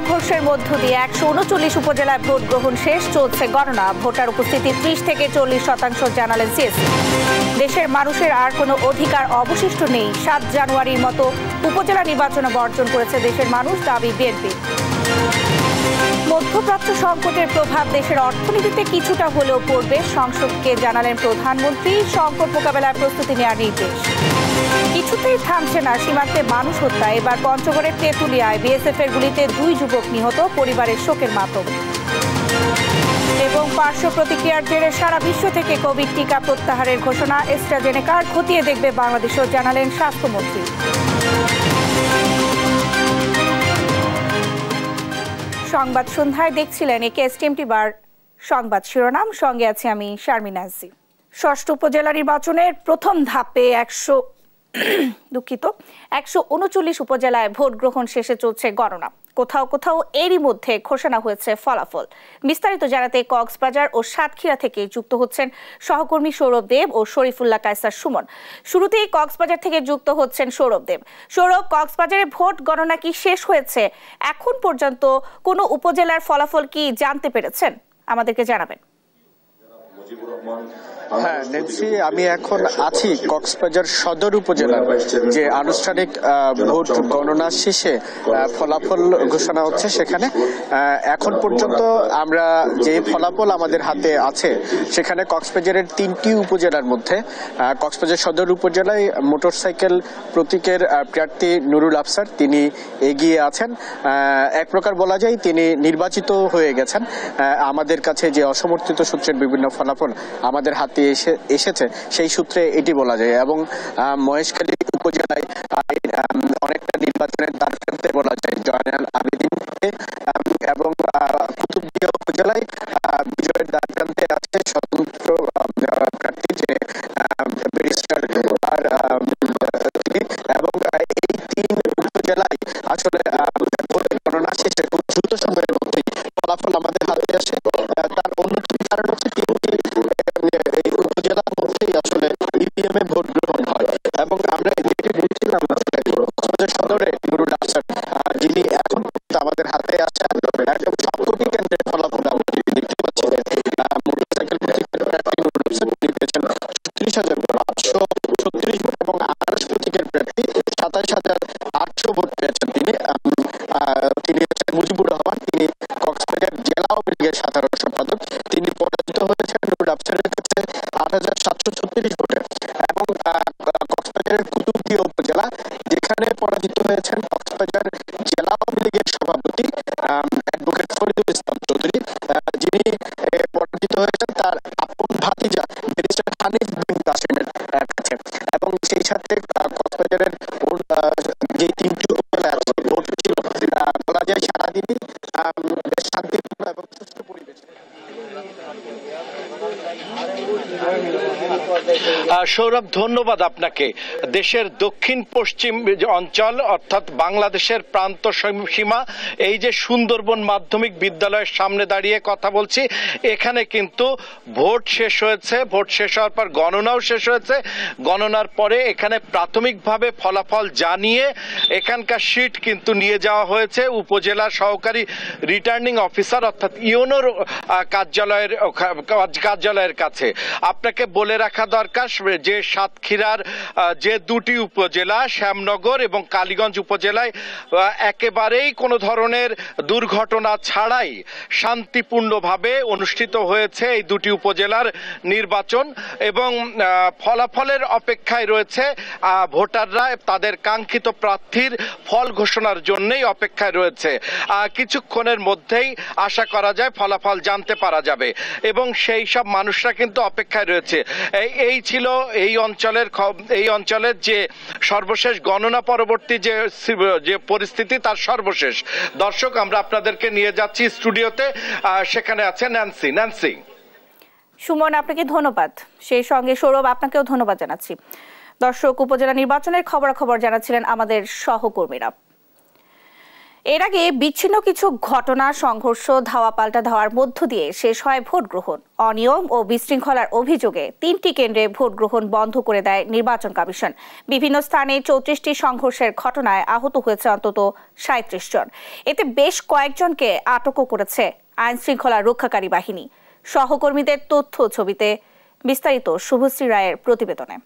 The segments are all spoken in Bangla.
সংঘর্ষের মধ্য দিয়ে 139 উপজেলায় ভোট গ্রহণ শেষ, চলছে গণনা। ভোটার উপস্থিতি 30 থেকে 40% জানালেন সিএসি। দেশের মানুষের আর কোনো অধিকার অবশিষ্ট নেই। 7 জানুয়ারির মতো উপজেলা নির্বাচন বর্জন করেছে দেশের মানুষ, দাবি বিএনপি। মধ্যপ্রাচ্য সংকটের প্রভাব দেশের অর্থনীতিতে কিছুটা হলেও পড়বে, সংসদকে জানালেন প্রধানমন্ত্রী। সংকট মোকাবেলায় প্রস্তুতি নেওয়ার নির্দেশ। কিছুতেই থামছে না সীমান্তে মানুষ হত্যা। এবার পঞ্চগড়ের তেঁতুলিয়ায় বিএসএফ এর গুলিতে 2 যুবক নিহত, পরিবারের শোকের মাতম। এবং পার্শ্ব প্রতিক্রিয়ার জেরে সারা বিশ্ব থেকে কোভিড টিকা প্রত্যাহারের ঘোষণা। অ্যাস্ট্রাজেনেকার খতিয়ে দেখবে বাংলাদেশও, জানালেন স্বাস্থ্যমন্ত্রী। সংবাদ সন্ধ্যায় দেখছিলেন একেএসটিএমটি বার সংবাদ শিরোনাম, সঙ্গে আছি আমি শারমিন নাজি। ষষ্ঠ উপজেলা নির্বাচনের প্রথম ধাপে 139 উপজেলায় ভোট গ্রহণ শেষে চলছে গণনা। কোথাও কোথাও এরই মধ্যে ঘোষণা হয়েছে ফলাফল। বিস্তারিত জানাতে কক্সবাজার ও সাতক্ষীরা থেকে যুক্ত হচ্ছেন সহকর্মী সৌরভ দেব ও শরীফুল্লাহ কায়সার সুমন। শুরুতেই কক্সবাজার থেকে যুক্ত হচ্ছেন সৌরভ দেব। সৌরভ, কক্সবাজারে ভোট গণনা কি শেষ হয়েছে? এখন পর্যন্ত কোনো উপজেলার ফলাফল কি জানতে পেরেছেন? আমাদেরকে জানাবেন। হ্যাঁ নেন্সি, আমি এখন আছি কক্সবাজার সদর উপজেলার যে আনুষ্ঠানিক ভোট গণনা শেষে ফলাফল ঘোষণা হচ্ছে সেখানে। এখন পর্যন্ত আমরা যে ফলাফল আমাদের হাতে আছে সেখানে কক্সবাজারের 3টি উপজেলার মধ্যে কক্সবাজার সদর উপজেলায় মোটরসাইকেল প্রতীকের প্রার্থী নুরুল আফসার তিনি এগিয়ে আছেন। এক প্রকার বলা যায় তিনি নির্বাচিত হয়ে গেছেন। আমাদের কাছে যে অসমর্থিত সূত্রের বিভিন্ন ফলাফল আমাদের হাতে এসেছে সেই সূত্রে এটি বলা যায়। এবং মহেশখালী উপজেলায় অনেকটা নির্বাচনের দ্বারপ্রান্তে বলা যায় জয়নাল আবেদিনকে, এবং কুতুবদিয়া উপজেলায় বিজয়ের দ্বারপ্রান্তে আছে স্বতন্ত্র প্রার্থী যে ব্যারিস্টার তিনি। এবং এই 3 উপজেলায় আসলে ভোট গণনা শেষে খুব দ্রুত সময়ের মধ্যেই ফলাফল আমাদের হাতে আসে। তার অন্যতম কারণ হচ্ছে এই উপজেলার মধ্যেই আসলে ইভিএম এ ভোট গ্রহণ হয়। এবং আমরা যেটি বলছিলাম কক্সবাজার সদরে নুরুল আফসার যিনি এখন আমাদের হাতে আছেন, একদম সবকটি কেন্দ্রের ফলাফল আমরা দেখতে পাচ্ছি যে মোটরসাইকেল প্রার্থী নুরুল আফসার তিনি পেয়েছেন 36,536 ভোট এবং আরএস প্রতীকের প্রার্থী 27,800 ভোট পেয়েছেন তিনি। তিনি হচ্ছেন মুজিবুর রহমান, তিনি কক্সবাজার জেলা আওয়ামী লীগের সাধারণ সম্পাদক। তিনি পরাজিত হয়েছেন নুরুল আফসারের কাছে 8,736 ভোটে। এবং কক্সবাজারের কুতুবদিয়া উপজেলা যেখানে পরাজিত হয়েছেন কক্সবাজার জেলা আওয়ামী লীগের সভাপতি অ্যাডভোকেট ফরিদুল ইসলাম চৌধুরী, যিনি পরাজিত হয়েছেন তার আপন ভাতিজা ব্যারিস্টার হানিফ বিন কাসিমের কাছে। এবং সেই সাথে কক্সবাজারের যে 3টি উপজেলা আছে ভোট ছিল বলা যায় সারাদিনই বেশ শান্তিপূর্ণ এবং সুষ্ঠু পরিবেশ। সৌরভ, ধন্যবাদ আপনাকে। দেশের দক্ষিণ পশ্চিম অঞ্চল অর্থাৎ বাংলাদেশের প্রান্ত সীমা, এই যে সুন্দরবন মাধ্যমিক বিদ্যালয়ের সামনে দাঁড়িয়ে কথা বলছি, এখানে কিন্তু ভোট শেষ হয়েছে। ভোট শেষ হওয়ার পর গণনাও শেষ হয়েছে। গণনার পরে এখানে প্রাথমিকভাবে ফলাফল জানিয়ে এখানকার শীট কিন্তু নিয়ে যাওয়া হয়েছে উপজেলা সহকারী রিটার্নিং অফিসার অর্থাৎ ইউনোর কার্যালয়ের কাছে। আপনাকে বলে রাখা দরকার যে সাতক্ষীরার যে 2টি উপজেলা শ্যামনগর এবং কালীগঞ্জ উপজেলায় একেবারেই কোনো ধরনের দুর্ঘটনা ছাড়াই শান্তিপূর্ণভাবে অনুষ্ঠিত হয়েছে এই 2টি উপজেলার নির্বাচন। এবং ফলাফলের অপেক্ষায় রয়েছে ভোটাররা, তাদের কাঙ্ক্ষিত প্রার্থীর ফল ঘোষণার জন্যই অপেক্ষায় রয়েছে। কিছুক্ষণের মধ্যেই আশা করা যায় ফলাফল জানতে পারা যাবে এবং সেই সব মানুষরা কিন্তু অপেক্ষায় রয়েছে। এই ছিল এই অঞ্চলের যে সর্বশেষ গণনা পরবর্তী যে পরিস্থিতি তার সর্বশেষ। দর্শক, আমরা আপনাদেরকে নিয়ে যাচ্ছি স্টুডিওতে, সেখানে আছে ন্যান্সি। সুমন, আপনাকে ধন্যবাদ। সেই সঙ্গে সৌরভ, আপনাকেও ধন্যবাদ জানাচ্ছি। দর্শক, উপজেলা নির্বাচনের খবরাখবর জানাচ্ছিলেন আমাদের সহকর্মীরা। এর আগে বিচ্ছিন্ন কিছু ঘটনা, সংঘর্ষ, ধাওয়া পাল্টা ধাওয়ার মধ্য দিয়ে শেষ হয় ভোট গ্রহণ। অনিয়ম ও বিশৃঙ্খলার অভিযোগে 3টি কেন্দ্রে ভোট গ্রহণ বন্ধ করে দেয় নির্বাচন কমিশন। বিভিন্ন স্থানে 34টি সংঘর্ষের ঘটনায় আহত হয়েছে অন্তত 37 জন। এতে বেশ কয়েকজনকে আটকও করেছে আইন শৃঙ্খলা রক্ষাকারী বাহিনী। সহকর্মীদের তথ্য ছবিতে বিস্তারিত শুভশ্রী রায়ের প্রতিবেদনে।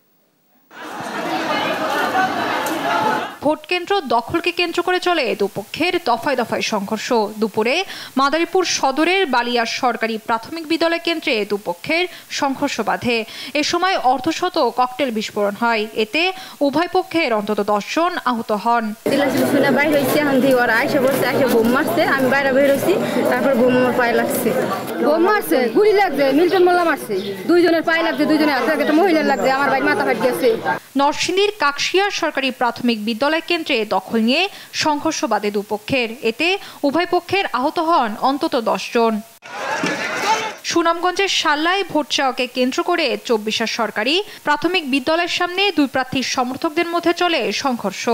ভোট কেন্দ্র দখলকে কেন্দ্র করে চলে দুপক্ষের দফায় দফায় সংঘর্ষ। দুপুরে মাদারীপুর সদরের বালিয়ার সরকারি প্রাথমিক বিদ্যালয় কেন্দ্রে দুপক্ষের সংঘর্ষ বাধে। এ সময় অর্ধশত ককটেল বিস্ফোরণ হয়। এতে উভয় পক্ষের অন্তত 10 জন আহত হন। আমি বাইরে বের হয়েছি, তারপর বোম পায়ে লাগছে, বোম মারছে, গুলি লাগছে, মিল্টন মোল্লা মারছে, 2 জনের পায়ে লাগছে, 2 জনের হাতে লাগছে, মহিলার লাগছে, আমার ভাই মাথা ফাট গেছে। নরসিংদীর কাকশিয়া সরকারি প্রাথমিক বিদ্যালয় কেন্দ্রে দখল নিয়ে সংঘর্ষ বাধে দুপক্ষের। এতে উভয় পক্ষের আহত হন অন্তত 10 জন। সুনামগঞ্জের শাল্লায় ভোট চাওয়াকে কেন্দ্র করে 24 সরকারি প্রাথমিক বিদ্যালয়ের সামনে 2 প্রার্থীর সমর্থকদের মধ্যে চলে সংঘর্ষ।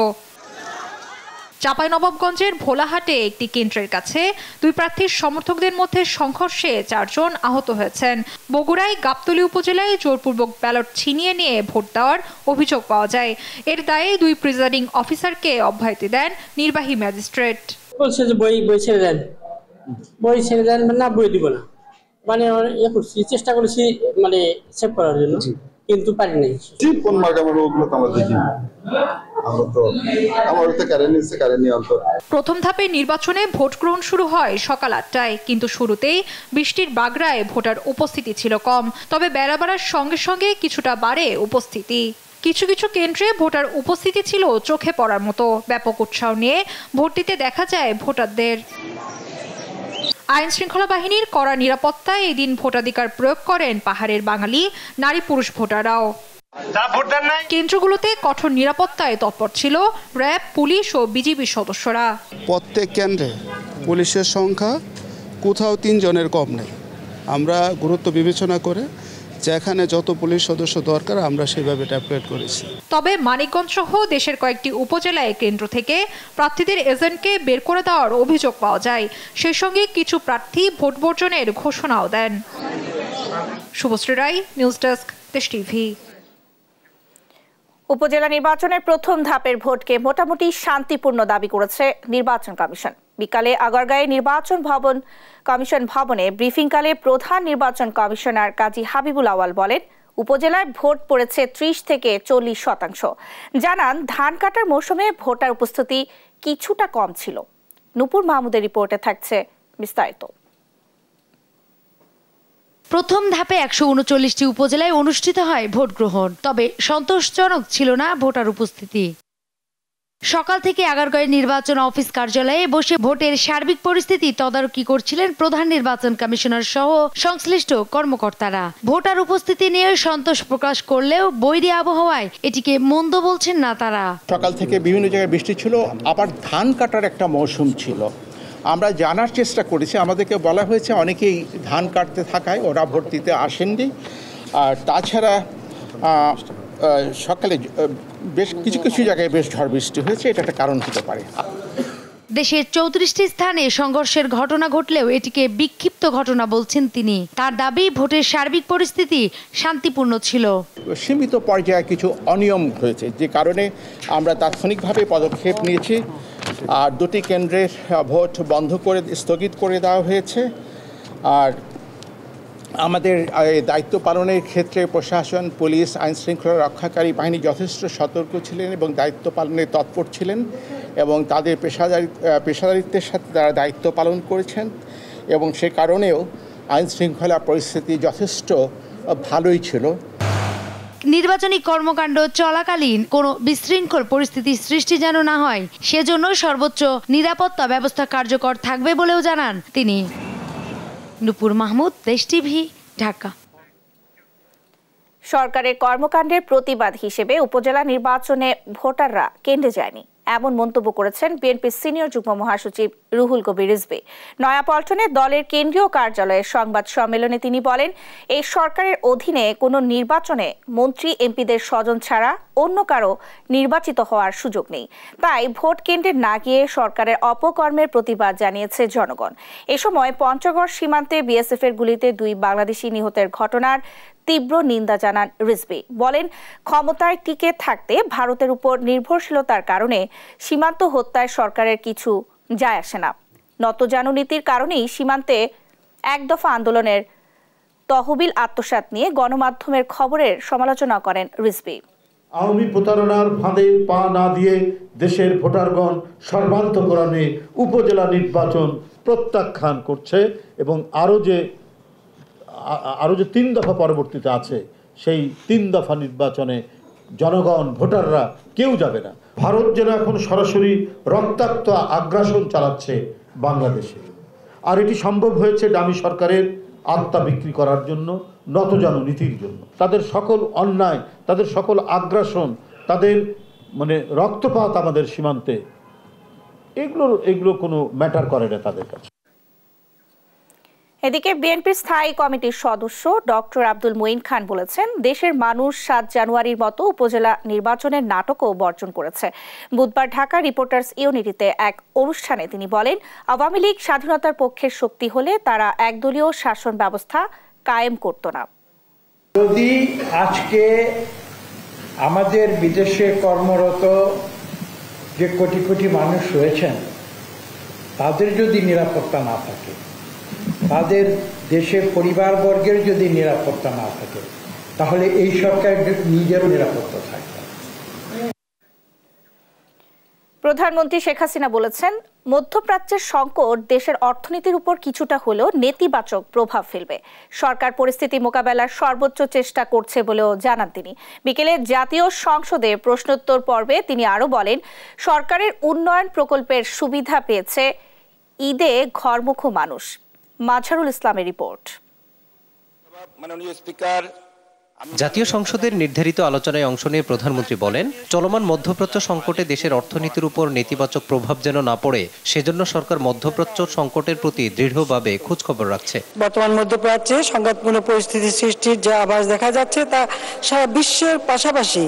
চাঁপাইনবাবগঞ্জের ভোলাহাটে একটি কেন্দ্রের কাছে 2 প্রার্থীর সমর্থকদের মধ্যে সংঘর্ষে 4 জন আহত হয়েছেন। বগুড়ায় গাবতলী উপজেলায় জোরপূর্বক ব্যালট ছিনিয়ে নিয়ে ভোট দেওয়ার অভিযোগ পাওয়া যায়। এর দায়ে 2 প্রিজাইডিং অফিসারকে অব্যাহতি দেন নির্বাহী ম্যাজিস্ট্রেট। বলছে যে বই ছেড়ে দেন, বই ছেড়ে দেন, না বই দিব না, মানে করছি, চেষ্টা করেছি মানে সেভ করার জন্য, কিন্তু পারি নাই। কোন মার্কামার ওগুলো তো আমরা দেখি। প্রথম ধাপে নির্বাচনে ভোট গ্রহণ শুরু হয় সকাল 8টায়, কিন্তু শুরুতেই বৃষ্টির বাগড়ায় ভোটার উপস্থিতি ছিল কম। তবে বেলা বাড়ার সঙ্গে সঙ্গে কিছুটা বাড়ে উপস্থিতি। কিছু কিছু কেন্দ্রে ভোটার উপস্থিতি ছিল চোখে পড়ার মতো। ব্যাপক উৎসাহ নিয়ে ভোট দিতে দেখা যায় ভোটারদের। আইন শৃঙ্খলা বাহিনীর কড়া নিরাপত্তায় এদিন ভোটাধিকার প্রয়োগ করেন পাহাড়ের বাঙালি নারী পুরুষ ভোটাররাও। কেন্দ্রগুলোতে কঠোর নিরাপত্তায় তৎপর ছিল র্যাব, পুলিশ ও বিজিবি সদস্যরা। প্রত্যেক কেন্দ্রে পুলিশের সংখ্যা কোথাও 3 জনের কম নেই। আমরা গুরুত্ব বিবেচনা করে যেখানে যত পুলিশ সদস্য দরকার আমরা সেভাবে ডেপ্লয়েড করেছি। তবে মানিকগঞ্জ সহ দেশের কয়েকটি উপজেলায় কেন্দ্র থেকে প্রার্থীদের এজেন্টকে বের করে দেওয়ার অভিযোগ পাওয়া যায়। সেই সঙ্গে কিছু প্রার্থী ভোট বর্জনের ঘোষণাও দেন। শুভশ্রী রায়, নিউজ ডেস্ক, দেশ টিভি। উপজেলা নির্বাচনের প্রথম ধাপের ভোটকে মোটামুটি শান্তিপূর্ণ দাবি করেছে নির্বাচন কমিশন। বিকালে আগারগাঁয়ে নির্বাচন কমিশন ভবনে ব্রিফিংকালে প্রধান নির্বাচন কমিশনার কাজী হাবিবুল আওয়াল বলেন, উপজেলায় ভোট পড়েছে 30 থেকে 40%। জানান, ধান কাটার মৌসুমে ভোটার উপস্থিতি কিছুটা কম ছিল। নূপুর মাহমুদের রিপোর্টে থাকছে বিস্তারিত। প্রথম ধাপে 139টি উপজেলায় অনুষ্ঠিত হয় ভোট গ্রহণ। তবে সন্তোষজনক ছিল না ভোটার উপস্থিতি। সকাল থেকে আগারগাঁওয়ের নির্বাচন অফিস কার্যালয়ে বসে ভোটের সার্বিক পরিস্থিতি তদারকি করছিলেন প্রধান নির্বাচন কমিশনার সহ সংশ্লিষ্ট কর্মকর্তারা। ভোটার উপস্থিতি নিয়ে সন্তোষ প্রকাশ করলেও বৈরী আবহাওয়ায় এটিকে মন্দ বলছেন না তারা। সকাল থেকে বিভিন্ন জায়গায় বৃষ্টি ছিল, আবার ধান কাটার একটা মৌসুম ছিল। আমরা জানার চেষ্টা করেছি, আমাদেরকে বলা হয়েছে অনেকেই ধান কাটতে থাকায় ওরা ভোট দিতে আসেননি। আর তাছাড়া সকালে বেশ কিছু কিছু জায়গায় বেশ ঝড় বৃষ্টি হয়েছে, এটা একটা কারণ হতে পারে। দেশের 34টি স্থানে সংঘর্ষের ঘটনা ঘটলেও এটিকে বিক্ষিপ্ত ঘটনা বলছেন তিনি। তার দাবি, ভোটের সার্বিক পরিস্থিতি শান্তিপূর্ণ ছিল। সীমিত পর্যায়ে কিছু অনিয়ম হয়েছে, যে কারণে আমরা তাৎক্ষণিকভাবে পদক্ষেপ নিয়েছি। আর 2টি কেন্দ্রের ভোট বন্ধ করে স্থগিত করে দেওয়া হয়েছে। আর আমাদের দায়িত্ব পালনের ক্ষেত্রে প্রশাসন, পুলিশ, আইন শৃঙ্খলা রক্ষাকারী বাহিনী যথেষ্ট সতর্ক ছিলেন এবং দায়িত্ব পালনে তৎপর ছিলেন এবং তাদের পেশাদারিত্বের সাথে তারা দায়িত্ব পালন করেছেন এবং সে কারণেও আইন শৃঙ্খলা পরিস্থিতি যথেষ্ট ভালোই ছিল। নির্বাচনী কর্মকাণ্ড চলাকালীন কোনো বিশৃঙ্খল পরিস্থিতি সৃষ্টি যেন না হয়, সেজন্য সর্বোচ্চ নিরাপত্তা ব্যবস্থা কার্যকর থাকবে বলেও জানান তিনি। নূপুর মাহমুদ, দেশ টিভি, ঢাকা। সরকারের কর্মকাণ্ডের প্রতিবাদ হিসেবে উপজেলা নির্বাচনে ভোটাররা কেন্দ্রে যায়নি। এমন মন্তব্য করেছেন বিএনপির সিনিয়র যুগ্ম মহাসচিব রুহুল কবির রিজভী। নয়াপল্টনে দলের কেন্দ্রীয় কার্যালয়ে সংবাদ সম্মেলনে তিনি বলেন, এই সরকারের অধীনে কোনো নির্বাচনে মন্ত্রী এমপিদের স্বজন ছাড়া অন্য কারো নির্বাচিত হওয়ার সুযোগ নেই। তাই ভোট কেন্দ্রে না গিয়ে সরকারের অপকর্মের প্রতিবাদ জানিয়েছে জনগণ। এ সময় পঞ্চগড় সীমান্তে বিএসএফের গুলিতে 2 বাংলাদেশি নিহতের ঘটনার তীব্র নিন্দা জানান রিজভী। বলেন, ক্ষমতায় টিকে থাকতে ভারতের উপর নির্ভরশীলতার কারণে সীমান্ত হত্যায় সরকারের কিছু যায় আসে না। নতজানু নীতির কারণেই সীমান্তে এক দফা আন্দোলনের তহবিল আত্মসাৎ নিয়ে গণমাধ্যমের খবরের সমালোচনা করেন রিজভী। আওয়ামী প্রতারণার ফাঁদে পা না দিয়ে দেশের ভোটারগণ সর্বান্তকরণে উপজেলা নির্বাচন প্রত্যাখ্যান করছে এবং আরও যে 3 দফা পরবর্তীতে আছে সেই 3 দফা নির্বাচনে জনগণ ভোটাররা কেউ যাবে না। ভারত যেন এখন সরাসরি রক্তাক্ত আগ্রাসন চালাচ্ছে বাংলাদেশে, আর এটি সম্ভব হয়েছে ডামি সরকারের আত্মা বিক্রি করার জন্য, নতজানু নীতির জন্য। তাদের সকল অন্যায়, তাদের সকল আগ্রাসন, তাদের রক্তপাত আমাদের সীমান্তে, এগুলো কোনো ম্যাটার করে না তাদের কাছে। এদিকে বিএনপির স্থায়ী কমিটির সদস্য ডক্টর আব্দুল মুঈন খান বলেছেন, দেশের মানুষ 7 জানুয়ারির মতো উপজেলা নির্বাচনের নাটকও বর্জন করেছে। বুধবার ঢাকা রিপোর্টার্স ইউনিটিতে এক অনুষ্ঠানে তিনি বলেন, আওয়ামী লীগ স্বাধীনতার পক্ষের শক্তি হলে তারা একদলীয় শাসন ব্যবস্থা কায়েম করত না। যদি আজকে আমাদের বিদেশে কর্মরত যে কোটি কোটি মানুষ রয়েছেন তাদের যদি নিরাপত্তা না থাকে, তাদের দেশের পরিবারবর্গের যদি নিরাপত্তা না থাকে, তাহলে এই সরকারের নিজেরও নিরাপত্তা থাকবে। প্রধানমন্ত্রী শেখ হাসিনা বলেছেন, মধ্যপ্রাচ্যের সংকট দেশের অর্থনীতির উপর কিছুটা হলেও নেতিবাচক প্রভাব ফেলবে। সরকার পরিস্থিতি মোকাবেলার সর্বোচ্চ চেষ্টা করছে বলেও জানান তিনি। বিকেলে জাতীয় সংসদে প্রশ্নোত্তর পর্বে তিনি আরও বলেন, সরকারের উন্নয়ন প্রকল্পের সুবিধা পেয়েছে ঈদে ঘরমুখো মানুষ। মাঝারুল ইসলামের রিপোর্ট। জাতীয় সংসদের নির্ধারিত আলোচনায় অংশ নিয়ে প্রধানমন্ত্রী বলেন, চলমান মধ্যপ্রাচ্য সংকটে দেশের অর্থনীতির উপর নেতিবাচক প্রভাব যেন না পড়ে, সেজন্য সরকার মধ্যপ্রাচ্য সংকটের প্রতি দৃঢ়ভাবে খোঁজখবর রাখছে। বর্তমান মধ্যপ্রাচ্যে সংঘাতপূর্ণ পরিস্থিতি সৃষ্টির যে আভাস দেখা যাচ্ছে তা সারা বিশ্বের পাশাপাশি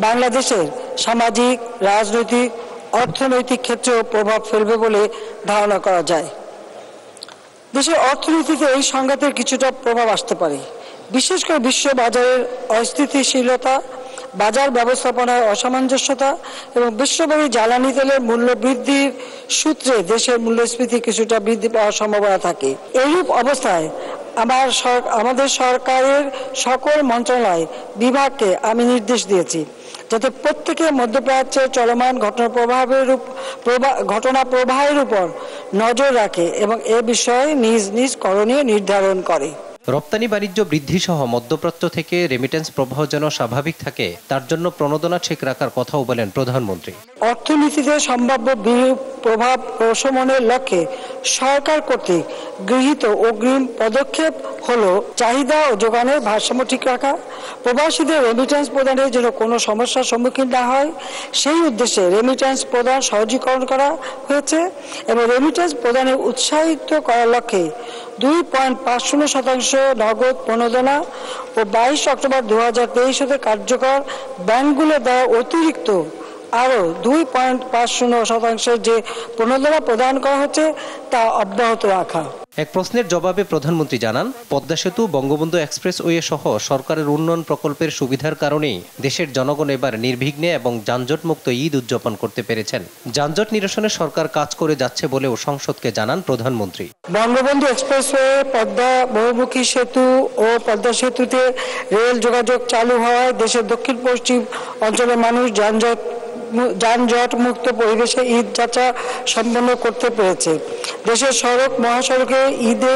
বাংলাদেশের সামাজিক, রাজনৈতিক, অর্থনৈতিক ক্ষেত্রেও প্রভাব ফেলবে বলে ধারণা করা যায়। দেশের অর্থনীতিতে এই সংঘাতের কিছুটা প্রভাব আসতে পারে। বিশেষ করে বিশ্ব বাজারের অস্থিতিশীলতা, বাজার ব্যবস্থাপনার অসামঞ্জস্যতা এবং বিশ্বব্যাপী জ্বালানি তেলের মূল্য বৃদ্ধির সূত্রে দেশের মূল্যস্ফীতি কিছুটা বৃদ্ধি পাওয়ার সম্ভাবনা থাকে। এইরূপ অবস্থায় আমাদের সরকারের সকল মন্ত্রণালয়, বিভাগকে আমি নির্দেশ দিয়েছি যাতে প্রত্যেকে মধ্যপ্রাচ্যের চলমান ঘটনা প্রবাহের উপর নজর রাখে এবং এ বিষয়ে নিজ নিজ করণীয় নির্ধারণ করে। রপ্তানি বাণিজ্য বৃদ্ধি সহ মধ্যপ্রাচ্য থেকে রেমিটেন্স প্রবাহ যেন স্বাভাবিক থাকে, তার জন্য প্রণোদনা ঠিক রাখার কথাও বলেন প্রধানমন্ত্রী। অর্থনীতিতে সম্ভাব্য বিরূপ প্রভাব প্রশমনের লক্ষ্যে সরকার কর্তৃক গৃহীত অগ্রিম পদক্ষেপ হলো চাহিদা ও যোগানের ভারসাম্য ঠিক রাখা, প্রবাসীদের রেমিটেন্স প্রদানে যেন কোনো সমস্যার সম্মুখীন না হয় সেই উদ্দেশ্যে রেমিটেন্স প্রদান সহজীকরণ করা হয়েছে এবং রেমিটেন্স প্রদানে উৎসাহিত করার লক্ষ্যে 2.50% নগদ প্রণোদনা ও 22 অক্টোবর 2023 হতে কার্যকর ব্যাংকগুলো দেওয়া অতিরিক্ত আরও 2.50% যে প্রণোদনা প্রদান করা হচ্ছে তা অব্যাহত রাখা। এক প্রশ্নের জবাবে প্রধানমন্ত্রী জানান, পদ্মা সেতু, বঙ্গবন্ধু এক্সপ্রেসওয়ে সহ সরকারের উন্নয়ন প্রকল্পের সুবিধার কারণেই দেশের জনগণ এবার নির্বিঘ্নে এবং যানজটমুক্ত ঈদ উদযাপন করতে পেরেছেন। যানজট নিরসনে সরকার কাজ করে যাচ্ছে বলেও সংসদকে জানান প্রধানমন্ত্রী। বঙ্গবন্ধু এক্সপ্রেসওয়ে, পদ্মা বহুমুখী সেতু ও পদ্মা সেতুতে রেল যোগাযোগ চালু হওয়ায় দেশের দক্ষিণ পশ্চিম অঞ্চলের মানুষ যানজট মুক্ত পরিবেশে ঈদ যাত্রা সম্পন্ন করতে পেরেছে। দেশের সড়ক মহাসড়কে ঈদে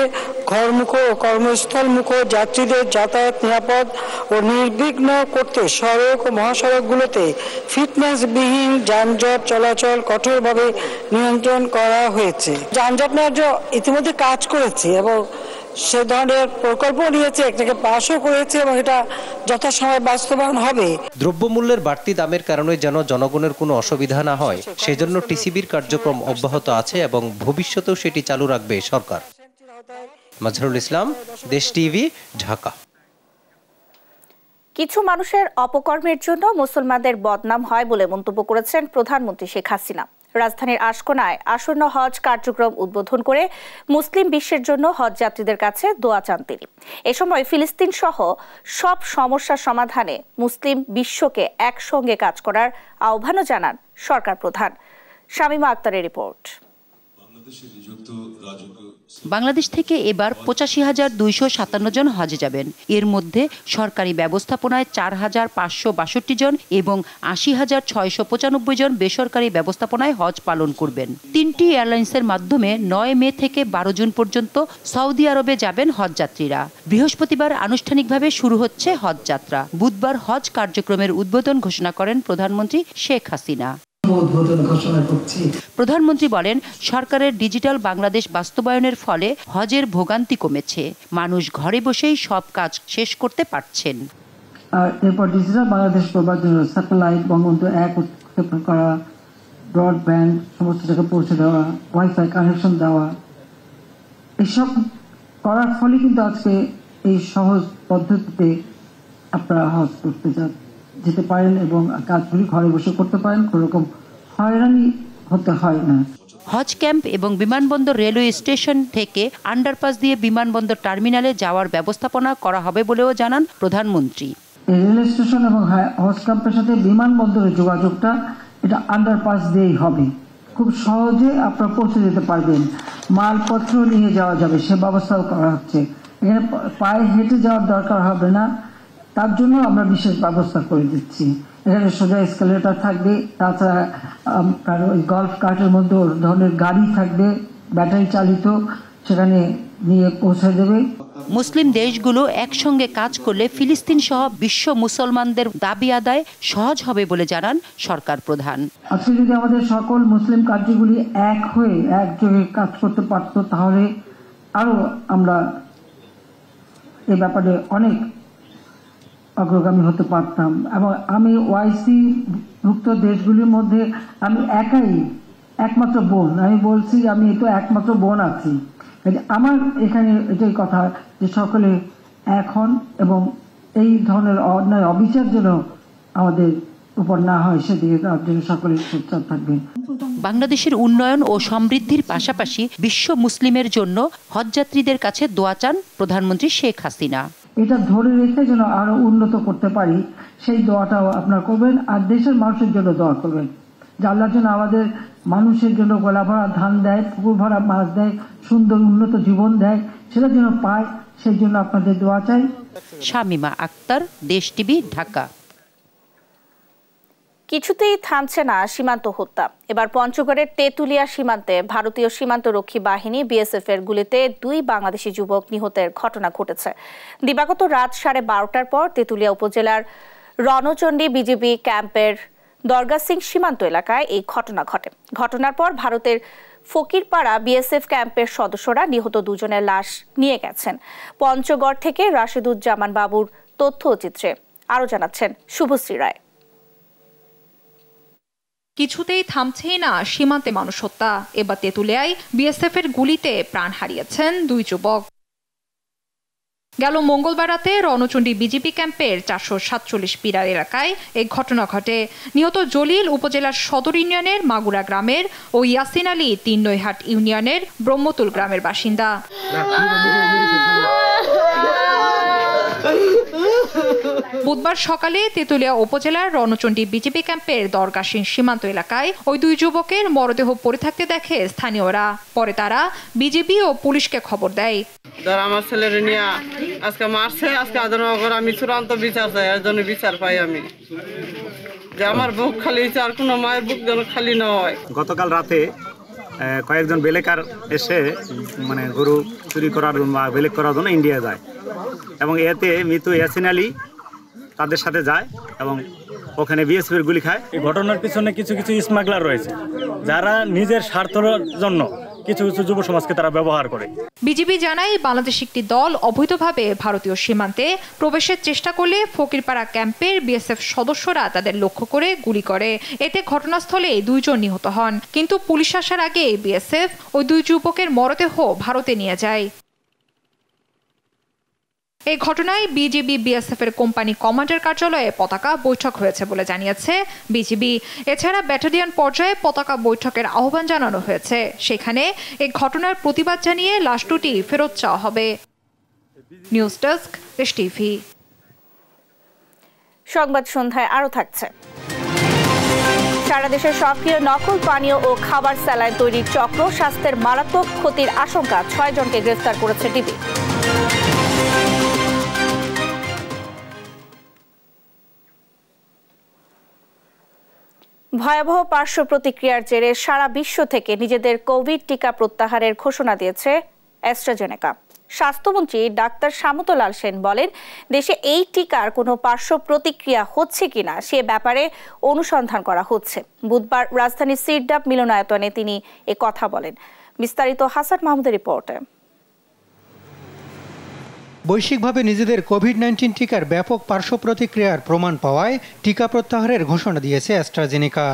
ঘরমুখো ও কর্মস্থলমুখো যাত্রীদের যাতায়াত নিরাপদ ও নির্বিঘ্ন করতে সড়ক ও মহাসড়কগুলোতে ফিটনেসবিহীন যানজট চলাচল কঠোরভাবে নিয়ন্ত্রণ করা হয়েছে। যানজট নিয়ন্ত্রণ ইতিমধ্যে কাজ করেছে এবং সে ধরনের প্রকল্প নিয়েছে, এটাকে পাশও করেছে এবং এটা যথাসময়ে বাস্তবায়ন হবে। দ্রব্যমূল্যের বাড়তি দামের কারণে যেন জনগণের কোনো অসুবিধা না হয় সেজন্য টিসিবির কার্যক্রম অব্যাহত আছে এবং ভবিষ্যতেও সেটি চালু রাখবে সরকার। মাজহারুল ইসলাম, দেশ টিভি, ঢাকা। কিছু মানুষের অপকর্মের জন্য মুসলমানদের বদনাম হয় বলে মন্তব্য করেছেন প্রধানমন্ত্রী শেখ হাসিনা। রাজধানীর আশকোনায় আসন্ন হজ কার্যক্রম উদ্বোধন করে মুসলিম বিশ্বের জন্য হজ যাত্রীদের কাছে দোয়া চান তিনি। এ সময় ফিলিস্তিন সহ সব সমস্যার সমাধানে মুসলিম বিশ্বকে একসঙ্গে কাজ করার আহ্বানও জানান সরকার প্রধান। শামীমা আক্তারের রিপোর্ট। বাংলাদেশ থেকে এবার ৮৫,২৫৭ জন হজে যাবেন। এর মধ্যে সরকারি ব্যবস্থাপনায় ৪,৫৬২ জন এবং ৮০,৬৯৫ জন বেসরকারি ব্যবস্থাপনায় হজ পালন করবেন। ৩টি এয়ারলাইন্সের মাধ্যমে ৯ মে থেকে ১২ জুন পর্যন্ত সৌদি আরবে যাবেন হজযাত্রীরা। বৃহস্পতিবার আনুষ্ঠানিকভাবে শুরু হচ্ছে হজ যাত্রা। বুধবার হজ কার্যক্রমের উদ্বোধন ঘোষণা করেন প্রধানমন্ত্রী শেখ হাসিনা। প্রধানমন্ত্রী বলেন, সরকারের ডিজিটাল বাংলাদেশ বাস্তবায়নের ফলে হজের ভোগান্তি কমেছে, মানুষ ঘরে বসেই সব কাজ শেষ করতে পারছেন। এরপর ডিজিটাল বাংলাদেশ করবার জন্য স্যাটেলাইট, বঙ্গবন্ধু ১ উৎক্ষেপণ করা, ব্রডব্যান্ড সমস্ত জায়গায় পৌঁছে দেওয়া, ওয়াইফাই কানেকশন দেওয়া, এসব করার ফলে কিন্তু আজকে এই সহজ পদ্ধতিতে আপনারা হজ করতে যেতে পারেন এবং কাজগুলি ঘরে বসে করতে পারেন, কোনো রকম হয়রানি হতে হয় না। হজ ক্যাম্প এবং বিমানবন্দর রেলওয়ে স্টেশন থেকে আন্ডারপাস দিয়ে বিমানবন্দর টার্মিনালে যাওয়ার ব্যবস্থাপনা করা হবে বলেও জানান প্রধানমন্ত্রী। রেল স্টেশন এবং হজ ক্যাম্পের সাথে বিমানবন্দরের যোগাযোগটা এটা আন্ডারপাস দিয়েই হবে। খুব সহজে আপনারা পৌঁছে যেতে পারবেন, মালপত্র নিয়ে যাওয়া যাবে, সে ব্যবস্থাও করা হচ্ছে। এখানে পায়ে হেঁটে যাওয়ার দরকার হবে না, তার জন্য আমরা বিশেষ ব্যবস্থা করে দিচ্ছি। এখানে সোজা এসকেলেটর থাকবে, তাছাড়া ওই গল্ফ কার্টের মধ্যে ওর ধরনের গাড়ি থাকবে ব্যাটারি চালিত, সেখানে নিয়ে পৌঁছে দেবে। মুসলিম দেশগুলো একসঙ্গে কাজ করলে ফিলিস্তিন সহ বিশ্ব মুসলমানদের দাবি আদায় সহজ হবে বলে জানান সরকার প্রধান। আজকে যদি আমাদের সকল মুসলিম কান্ট্রিগুলি এক হয়ে একযোগে কাজ করতে পারত, তাহলে আরো আমরা এ ব্যাপারে অনেক অগ্রগামী হতে পারতাম। এবং আমি ওআইসি ভুক্ত দেশগুলির মধ্যে আমি একমাত্র বোন, আমি বলছি আমি তো একমাত্র বোন আছি। আমার এখানে এটাই কথা যে সকলে এক হন এবং এই ধরনের অন্যায় অবিচার যেন আমাদের উপর না হয় সেদিকে তার জন্য সকলে সোচ্চার থাকবে। বাংলাদেশের উন্নয়ন ও সমৃদ্ধির পাশাপাশি বিশ্ব মুসলিমের জন্য হজযাত্রীদের কাছে দোয়া চান প্রধানমন্ত্রী শেখ হাসিনা। এটা ধরে রেখে যেন আরো উন্নত করতে পারি সেই দোয়াটাও আপনারা করবেন, আর দেশের মানুষের জন্য দোয়া করবেন যে আল্লাহ যেন আমাদের মানুষের জন্য গলা ভরা ধান দেয়, পুকুর ভরা মাছ দেয়, সুন্দর উন্নত জীবন দেয়, সেটা যেন পায়, সেই জন্য আপনাদের দোয়া চাই। শামীমা আক্তার, দেশ টিভি, ঢাকা। কিছুতেই থামছে না সীমান্ত হত্যা। এবার পঞ্চগড়ের তেঁতুলিয়া সীমান্তে ভারতীয় সীমান্তরক্ষী বাহিনী বিএসএফ এর গুলিতে 2 বাংলাদেশি যুবক নিহতের ঘটনা ঘটেছে। দিবাগত রাত 12:30টার পর তেঁতুলিয়া উপজেলার রণচণ্ডী বিজিবি ক্যাম্পের দরগা সিং সীমান্ত এলাকায় এই ঘটনা ঘটে। ঘটনার পর ভারতের ফকিরপাড়া বিএসএফ ক্যাম্পের সদস্যরা নিহত 2 জনের লাশ নিয়ে গেছেন। পঞ্চগড় থেকে রাশেদুজ্জামান বাবুর তথ্যচিত্রে আরো জানাচ্ছেন শুভশ্রী রায়। কিছুতেই থামছেই না সীমান্তে মানুষ হত্যা। এবার তেঁতুলিয়ায় বিএসএফ এর গুলিতে প্রাণ হারিয়েছেন 2 যুবক। গেল মঙ্গলবার রাতে রণচণ্ডী বিজিবি ক্যাম্পের 447 পিরার এলাকায় এই ঘটনা ঘটে। নিহত জলিল উপজেলার সদর ইউনিয়নের মাগুরা গ্রামের ও ইয়াসিন আলী 3 নৈহাট ইউনিয়নের ব্রহ্মতুল গ্রামের বাসিন্দা। বুধবার সকালে তেঁতুলিয়া উপজেলার রণচণ্ডী বিজিবি ক্যাম্পের দরগা সিং সীমান্ত এলাকায় ওই 2 যুবকের মরদেহ পড়ে থাকতে দেখে স্থানীয়রা। পরে তারা বিজিবি ও পুলিশকে খবর দেয়। আমার ছেলের নিয়ে আজকে মারছে, আজকে আদরনগর আমি চূড়ান্ত বিচার চাই, এর জন্য বিচার পাই আমি, যে আমার বুক খালি হয়েছে, আর কোনো মায়ের বুক যেন খালি না হয়। গতকাল রাতে কয়েকজন বেলেকার এসে মানে গরু চুরি করার বা বেলেক করার জন্য ইন্ডিয়া যায় এবং এতে মৃত ইয়াসিন আলী তাদের সাথে যায় এবং ওখানে বিএসএফ এর গুলি খায়। এই ঘটনার পিছনে কিছু কিছু স্মাগলার রয়েছে যারা নিজের স্বার্থের জন্য কিছু কিছু যুব সমাজকে তারা ব্যবহার করে। বিজিবি জানায় বাংলাদেশ একটি দল অবৈধভাবে ভারতীয় সীমান্তে প্রবেশের চেষ্টা করলে ফকিরপাড়া ক্যাম্পের বিএসএফ সদস্যরা তাদের লক্ষ্য করে গুলি করে। এতে ঘটনাস্থলে 2 জন নিহত হন, কিন্তু পুলিশ আসার আগে বিএসএফ ওই 2 যুবকের মরদেহ ভারতে নিয়ে যায়। এই ঘটনায় বিজিবি বিএসএফ এর কোম্পানি কমান্ডার কার্যালয়ে পতাকা বৈঠক হয়েছে বলে জানিয়েছে বিজিবি। এছাড়া ব্যাটালিয়ন পর্যায়ে পতাকা বৈঠকের আহ্বান জানানো হয়েছে। সেখানে এই ঘটনার প্রতিবাদ জানিয়ে লাশ দুটি ফেরত চাওয়া হবে। নিউজ ডেস্ক, দেশ টিভি। সংবাদ সন্ধ্যায় আরো থাকছে। সারা দেশে সক্রিয় নকল পানীয় ও খাবার স্যালাইন তৈরির চক্র, স্বাস্থ্যের মারাত্মক ক্ষতির আশঙ্কা, 6 জনকে গ্রেফতার করেছে ডিবি। ভয়াবহ পার্শ্ব প্রতিক্রিয়ার জেরে সারা বিশ্ব থেকে নিজেদের কোভিড টিকা প্রত্যাহারের ঘোষণা দিয়েছে অ্যাস্ট্রাজেনেকা। স্বাস্থ্যমন্ত্রী ডাক্তার শামুতলাল সেন বলেন, দেশে এই টিকার কোনো পার্শ্ব প্রতিক্রিয়া হচ্ছে কিনা সে ব্যাপারে অনুসন্ধান করা হচ্ছে। বুধবার রাজধানীর সিরডাপ মিলনায়তনে তিনি এ কথা বলেন। বিস্তারিত হাসান মাহমুদের রিপোর্টে। বৈশ্বিকভাবে নিজেদের কোভিড-19 টিকার ব্যাপক পার্শ্ব প্রতিক্রিয়ার প্রমাণ পাওয়ায় টিকা প্রত্যাহারের ঘোষণা দিয়েছে অ্যাস্ট্রাজেনেকা।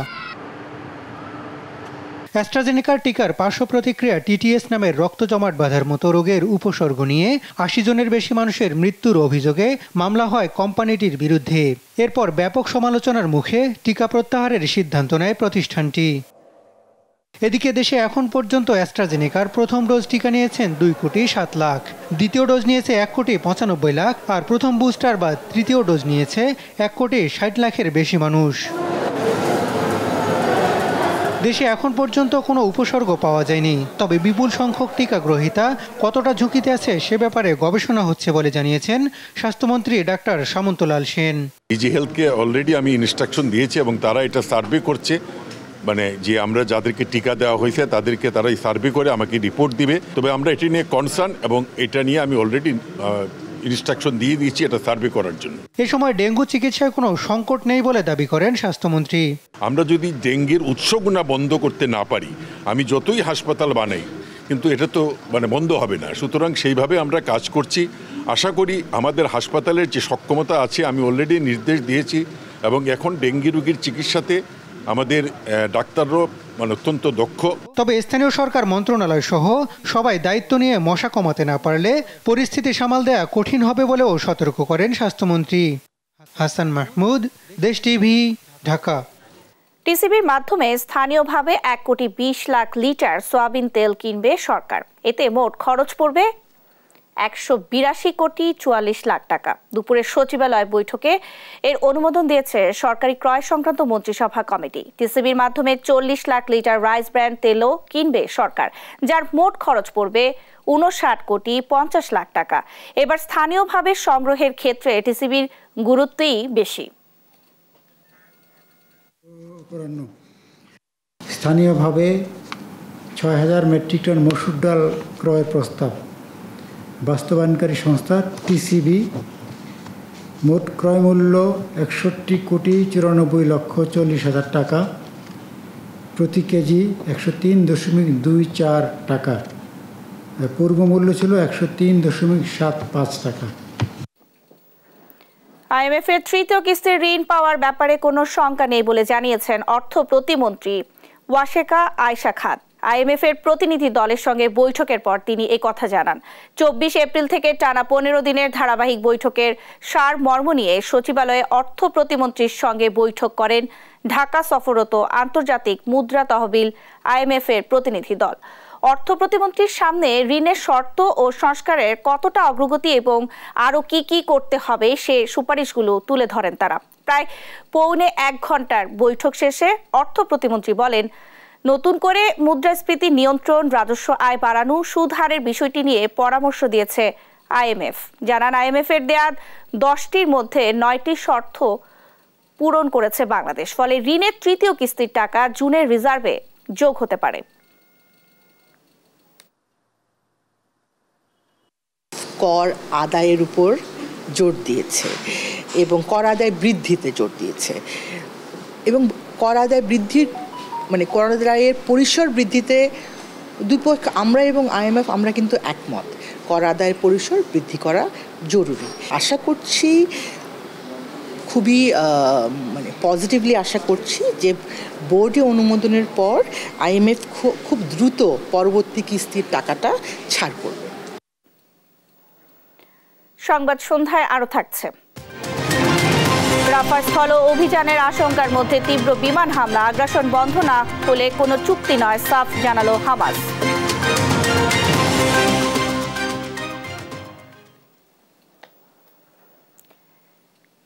অ্যাস্ট্রাজেনেকার টিকার পার্শ্ব প্রতিক্রিয়া টিটিএস নামের রক্ত জমাট বাঁধার মতো রোগের উপসর্গ নিয়ে 80 জনের বেশি মানুষের মৃত্যুর অভিযোগে মামলা হয় কোম্পানিটির বিরুদ্ধে। এরপর ব্যাপক সমালোচনার মুখে টিকা প্রত্যাহারের সিদ্ধান্ত নেয় প্রতিষ্ঠানটি। এদিকে দেশে এখন পর্যন্ত অ্যাস্ট্রাজেনেকার প্রথম ডোজ টিকা নিয়েছেন 2,07,00,000, দ্বিতীয় ডোজ নিয়েছে 1,95,00,000 আর প্রথম বুস্টার বা তৃতীয় ডোজ নিয়েছে 1,60,00,000-এর বেশি মানুষ। দেশে এখন পর্যন্ত কোনো উপসর্গ পাওয়া যায়নি, তবে বিপুল সংখ্যক টিকা গ্রহীতা কতটা ঝুঁকিতে আছে সে ব্যাপারে গবেষণা হচ্ছে বলে জানিয়েছেন স্বাস্থ্যমন্ত্রী ডাক্তার শামুন্তলাল সেন। ইজি হেলথকে অলরেডি আমি ইনস্ট্রাকশন দিয়েছি এবং তারা এটা সার্ভে করছে, মানে যে আমরা যাদেরকে টিকা দেওয়া হয়েছে তাদেরকে তারা এই সার্ভে করে আমাকে রিপোর্ট দিবে। তবে আমরা এটি নিয়ে কনসার্ন এবং এটা নিয়ে আমি অলরেডি ইনস্ট্রাকশন দিয়ে দিয়েছি এটা সার্ভে করার জন্য। এ সময় ডেঙ্গু চিকিৎসায় কোনো সংকট নেই বলে দাবি করেন স্বাস্থ্যমন্ত্রী। আমরা যদি ডেঙ্গির উৎসগুনা বন্ধ করতে না পারি, আমি যতই হাসপাতাল বানাই কিন্তু এটা তো বন্ধ হবে না। সুতরাং সেইভাবে আমরা কাজ করছি। আশা করি আমাদের হাসপাতালের যে সক্ষমতা আছে আমি অলরেডি নির্দেশ দিয়েছি এবং এখন ডেঙ্গি রোগীর চিকিৎসাতে আমাদের ডাক্তাররাও অত্যন্ত দক্ষ। তবে স্থানীয় সরকার মন্ত্রণালয় সহ সবাই দায়িত্ব নিয়ে মশা কমাতে না পারলে পরিস্থিতি সামাল দেওয়া কঠিন হবে বলেও সতর্ক করেন স্বাস্থ্যমন্ত্রী। হাসান মাহমুদ, দেশ টিভি, ঢাকা। টিসিবির মাধ্যমে স্থানীয়ভাবে 1,20,00,000 লিটার সয়াবিন তেল কিনবে সরকার। এতে মোট খরচ পড়বে 182,44,00,000 টাকা। দুপুরে সচিবালয় বৈঠকে এর অনুমোদন দিয়েছে সরকারি ক্রয় সংক্রান্ত মন্ত্রিসভা কমিটি। টিসিবির মাধ্যমে 40,00,000 লিটার রাইস ব্র্যান্ড তেলও কিনবে সরকার, যার মোট খরচ পড়বে 59,50,00,000 টাকা। এবার স্থানীয়ভাবে সংগ্রহের ক্ষেত্রে টিসিবির গুরুত্বই বেশি। স্থানীয়ভাবে 6,000 মেট্রিক টন মসুর ডাল ক্রয়ের প্রস্তাব। বাস্তবায়নকারী সংস্থা টিসিবি। মোট ক্রয় মূল্য 61,94,40,000 টাকা, প্রতি কেজি 103.24 টাকা। পূর্ব মূল্য ছিল 103.75 টাকা। আইএমএফ এর তৃতীয় কিস্তির ঋণ পাওয়ার ব্যাপারে কোনো শঙ্কা নেই বলে জানিয়েছেন অর্থ প্রতিমন্ত্রী ওয়াশেকা আয়েশা খান। আইএমএফ এর প্রতিনিধি দলের সঙ্গে বৈঠকের পর তিনি এই কথা জানান। 24 এপ্রিল থেকে টানা 15 দিনের ধারাবাহিক বৈঠকের সারমর্ম নিয়ে সচিবালয়ে অর্থ প্রতিমন্ত্রীর সঙ্গে বৈঠক করেন ঢাকা সফররত আন্তর্জাতিক মুদ্রা তহবিল আইএমএফ এর প্রতিনিধি দল। অর্থ প্রতিমন্ত্রীর সামনে ঋণের শর্ত ও সংস্কারের কতটা অগ্রগতি এবং আরও কি করতে হবে সে সুপারিশগুলো তুলে ধরেন তারা। প্রায় পৌনে 1 ঘন্টার বৈঠক শেষে অর্থ প্রতিমন্ত্রী বলেন, নতুন করে মুদ্রাস্ফীতি নিয়ন্ত্রণ, রাজস্ব আয় বাড়ানো, সুদ হারের বিষয়টি নিয়ে পরামর্শ দিয়েছে আইএমএফ। জানান, আইএমএফ এর দেয়া 10টির মধ্যে 9টি শর্ত পূরণ করেছে বাংলাদেশ। ফলে ঋণের তৃতীয় কিস্তির টাকা জুনের রিজার্ভে যোগ হতে পারে। কর আদায়ের উপর জোর দিয়েছে এবং কর আদায় বৃদ্ধিতে জোর দিয়েছে এবং কর আদায় বৃদ্ধির কর আদায়ের পরিসর বৃদ্ধিতে দুই পক্ষ আমরা এবং IMF আমরা কিন্তু একমত কর আদায়ের পরিসর বৃদ্ধি করা জরুরি। আশা করছি খুবই মানে পজিটিভলি আশা করছি যে বোর্ডে অনুমোদনের পর IMF খুব দ্রুত পরবর্তী কিস্তির টাকাটা ছাড় করবে। সংবাদ সন্ধ্যায় আরো থাকছে। রাফা স্থল অভিযানের আশঙ্কার মধ্যে তীব্র বিমান হামলা, আগ্রাসন বন্ধ না হলে কোনো চুক্তি নয়, সাফ জানালো হামাস।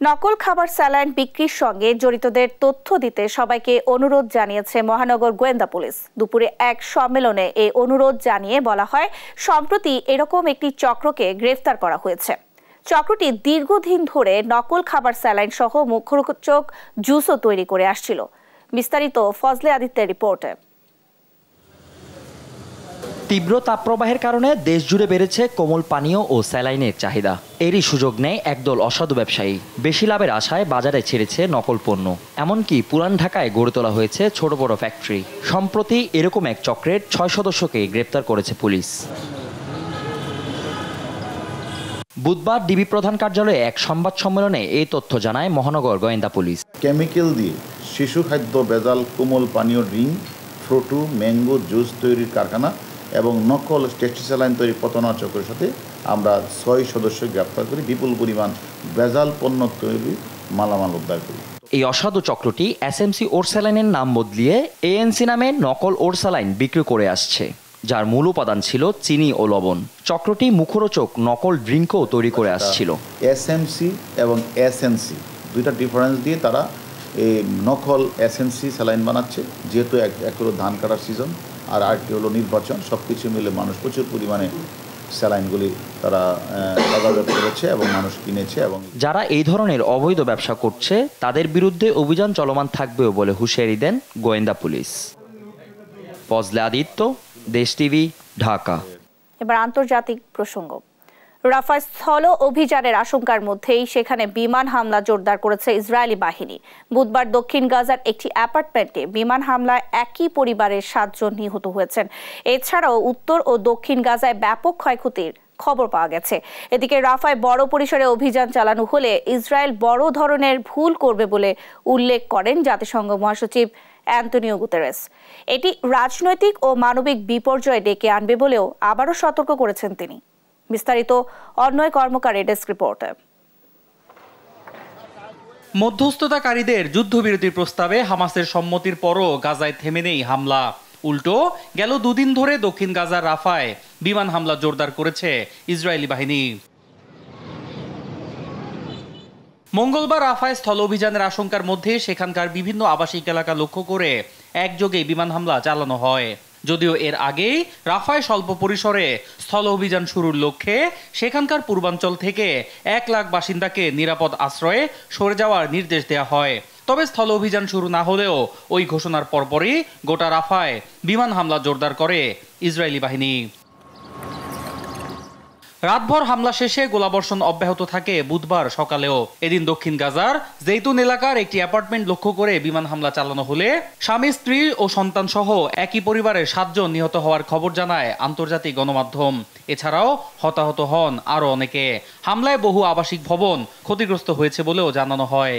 নকল খাবার স্যালাইন বিক্রির সঙ্গে জড়িতদের তথ্য দিতে সবাইকে অনুরোধ জানিয়েছে মহানগর গোয়েন্দা পুলিশ। দুপুরে এক সম্মেলনে এই অনুরোধ জানিয়ে বলা হয়, সম্প্রতি এরকম একটি চক্রকে গ্রেফতার করা হয়েছে। চক্রটি দীর্ঘদিন ধরে নকল খাবার স্যালাইন সহ মুখরোচক জুসও তৈরি করে আসছিল। বিস্তারিত ফজলে আদিত্যের রিপোর্টে। তীব্র তাপপ্রবাহের কারণে দেশ জুড়ে বেড়েছে কোমল পানীয় ও স্যালাইনের চাহিদা। এরই সুযোগ নেয় একদল অসাধু ব্যবসায়ী। বেশি লাভের আশায় বাজারে ছেড়েছে নকল পণ্য। এমনকি পুরান ঢাকায় গড়ে তোলা হয়েছে ছোট বড় ফ্যাক্টরি। সম্প্রতি এরকম এক চক্রের 6 সদস্যকে গ্রেপ্তার করেছে পুলিশ। বুধবার ডিবি প্রধান কার্যালয়ে এক সংবাদ সম্মেলনে এই তথ্য জানায় মহানগর গোয়েন্দা পুলিশ। কেমিক্যাল দিয়ে শিশু খাদ্য, ভেজাল, কোমল পানীয়, ড্রিঙ্ক, ফ্রুটু, ম্যাঙ্গো জুস তৈরির কারখানা এবং নকল টেস্টি স্যালাইন তৈরি প্রতারণা চক্রের সাথে আমরা 6 সদস্য গ্রেপ্তার করি। বিপুল পরিমাণ ভেজাল পণ্য তৈরি মালামাল উদ্ধার করি। এই অসাধু চক্রটি SMC ওর স্যালাইনের নাম বদলিয়ে ANC নামে নকল ওর স্যালাইন বিক্রি করে আসছে, যার মূল উপাদান ছিল চিনি ও লবণ। চক্রটি মুখরোচক নকল ড্রিঙ্কও তৈরি করে আসছিল। SMC এবং SNC দুইটা ডিফারেন্স দিয়ে তারা এই নকল SNC স্যালাইন বানাচ্ছে, যেহেতু এক হলো ধান কাটার সিজন আর আরেকটি হলো নির্বাচন। সব কিছু মিলে মানুষ প্রচুর পরিমাণে স্যালাইনগুলি তারা বাজারজাত করেছে এবং মানুষ কিনেছে। এবং যারা এই ধরনের অবৈধ ব্যবসা করছে তাদের বিরুদ্ধে অভিযান চলমান থাকবেও বলে হুঁশিয়ারি দেন গোয়েন্দা পুলিশ। ফজলে আদিত্য, দেশ টিভি, ঢাকা। এবার আন্তর্জাতিক প্রসঙ্গ। রাফা স্থল অভিযানের আশঙ্কার মধ্যেই সেখানে বিমান হামলা জোরদার করেছে ইসরায়েলি বাহিনী। বুধবার দক্ষিণ গাজার একটি অ্যাপার্টমেন্টে বিমান হামলায় একই পরিবারের 7 জন নিহত হয়েছেন। এছাড়াও উত্তর ও দক্ষিণ গাজায় ব্যাপক ক্ষয়ক্ষতির খবর পাওয়া গেছে। এদিকে রাফায় বড় পরিসরে অভিযান চালানো হলে ইসরায়েল বড় ধরনের ভুল করবে বলে উল্লেখ করেন জাতিসংঘ মহাসচিব অ্যান্তনিও গুতেরেস। এটি রাজনৈতিক ও মানবিক বিপর্যয় ডেকে আনবে বলেও আবারও সতর্ক করেছেন তিনি। বিস্তারিত অন্যয় কর্মকারের ডেস্ক রিপোর্টে। মধ্যস্থতাকারীদের যুদ্ধবিরতির প্রস্তাবে হামাসের সম্মতির পরও গাজায় থেমে নেই হামলা। উল্টো গেল 2 দিন ধরে দক্ষিণ গাজার রাফায় বিমান হামলা জোরদার করেছে ইসরায়েলি বাহিনী। মঙ্গলবার রাফায় স্থল অভিযানের আশঙ্কার মধ্যে সেখানকার বিভিন্ন আবাসিক এলাকা লক্ষ্য করে একযোগে বিমান হামলা চালানো হয়। যদিও এর আগেই রাফায় স্বল্প পরিসরে স্থল অভিযান শুরুর লক্ষ্যে সেখানকার পূর্বাঞ্চল থেকে 1 লাখ বাসিন্দাকে নিরাপদ আশ্রয়ে সরে যাওয়ার নির্দেশ দেওয়া হয়। তবে স্থল অভিযান শুরু না হলেও ওই ঘোষণার পরপরই গোটা রাফায় বিমান হামলা জোরদার করে ইসরায়েলি বাহিনী। রাতভর হামলা শেষে গোলাবর্ষণ অব্যাহত থাকে বুধবার সকালেও। এদিন দক্ষিণ গাজার জেইতুন এলাকার একটি অ্যাপার্টমেন্ট লক্ষ্য করে বিমান হামলা চালানো হলে স্বামী, স্ত্রী ও সন্তান সহ একই পরিবারের 7 জন নিহত হওয়ার খবর জানায় আন্তর্জাতিক গণমাধ্যম। এছাড়াও হতাহত হন আরও অনেকে। হামলায় বহু আবাসিক ভবন ক্ষতিগ্রস্ত হয়েছে বলেও জানানো হয়।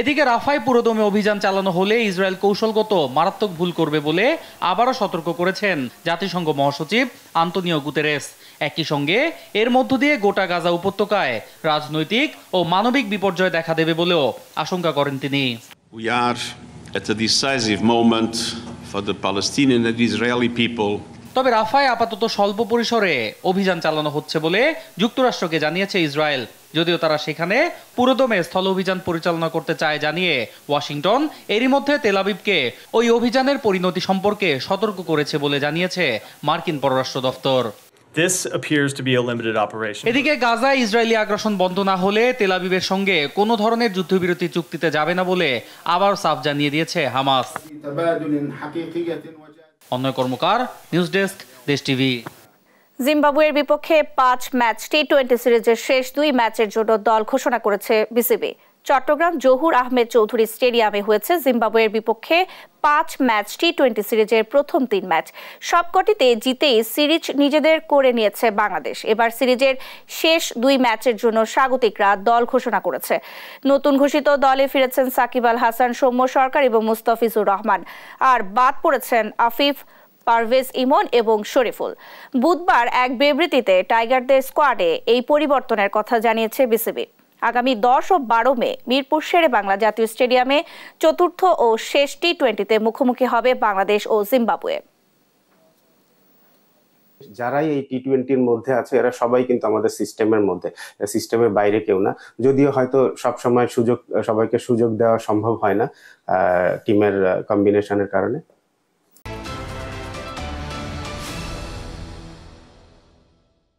এদিকে রাফায় পুরোদমে অভিযান চালানো হলে ইসরায়েল কৌশলগত মারাত্মক ভুল করবে বলে আবারও সতর্ক করেছেন জাতিসংঘ মহাসচিব আন্তনিও গুতেরেস। একই সঙ্গে এর মধ্য দিয়ে গোটা গাজা উপত্যকায় রাজনৈতিক ও মানবিক বিপর্যয় দেখা দেবে বলেও আশঙ্কা করেন তিনি। We are at a decisive moment for the Palestinian and Israeli people. তবে রাফায় আপাতত স্বল্প পরিসরে অভিযান চালানো হচ্ছে বলে যুক্তরাষ্ট্রকে জানিয়েছে ইসরায়েল। যদিও তারা সেখানে পুরোদমে স্থল অভিযান পরিচালনা করতে চায় জানিয়ে ওয়াশিংটন এরই মধ্যে তেল আবিবকে ওই অভিযানের পরিণতি সম্পর্কে সতর্ক করেছে বলে জানিয়েছে মার্কিন পররাষ্ট্র দপ্তর। This appears to be a limited operation. এদিকে গাজায় ইসরায়েলি আগ্রাসন বন্ধ না হলে তেল আবিবের সঙ্গে কোনো ধরনের যুদ্ধবিরতি চুক্তিতে যাবে না বলে আবার সাফ জানিয়ে দিয়েছে হামাস। অন্যয় কর্মকার, নিউজ ডেস্ক, দেশ টিভি। জিম্বাবুয়ের বিপক্ষে 5 ম্যাচ টি-20 সিরিজের শেষ 2 ম্যাচের জন্য দল ঘোষণা করেছে বিসিবি। চট্টগ্রাম জহুর আহমেদ চৌধুরী স্টেডিয়ামে হয়েছে জিম্বাবুয়ের বিপক্ষে 5 ম্যাচ টি-20 সিরিজের প্রথম 3 ম্যাচ। সবকটিতে জিতেই সিরিজ নিজেদের করে নিয়েছে বাংলাদেশ। এবার সিরিজের শেষ 2 ম্যাচের জন্য স্বাগতিকরা দল ঘোষণা করেছে। নতুন ঘোষিত দলে ফিরেছেন সাকিব আল হাসান, সৌম্য সরকার এবং মুস্তাফিজুর রহমান, আর বাদ পড়েছেন আফিফ, পারভেজ ইমন এবং শরীফুল। বুধবার এক বিবৃতিতে টাইগারদের স্কোয়াডে এই পরিবর্তনের কথা জানিয়েছে বিসিবি। আগামী 10 ও 12 মে মিরপুর শেরেবাংলা জাতীয় স্টেডিয়ামে চতুর্থ ও শেষ টি-20তে মুখোমুখি হবে বাংলাদেশ ও জিম্বাবুয়ে। যারাই এই টি-20-র মধ্যে আছে এরা সবাই কিন্তু আমাদের সিস্টেমের মধ্যে, সিস্টেমের বাইরে কেউ না। যদিও হয়তো সবসময় সবাইকে সুযোগ দেওয়া সম্ভব হয় না টিমের কম্বিনেশনের কারণে।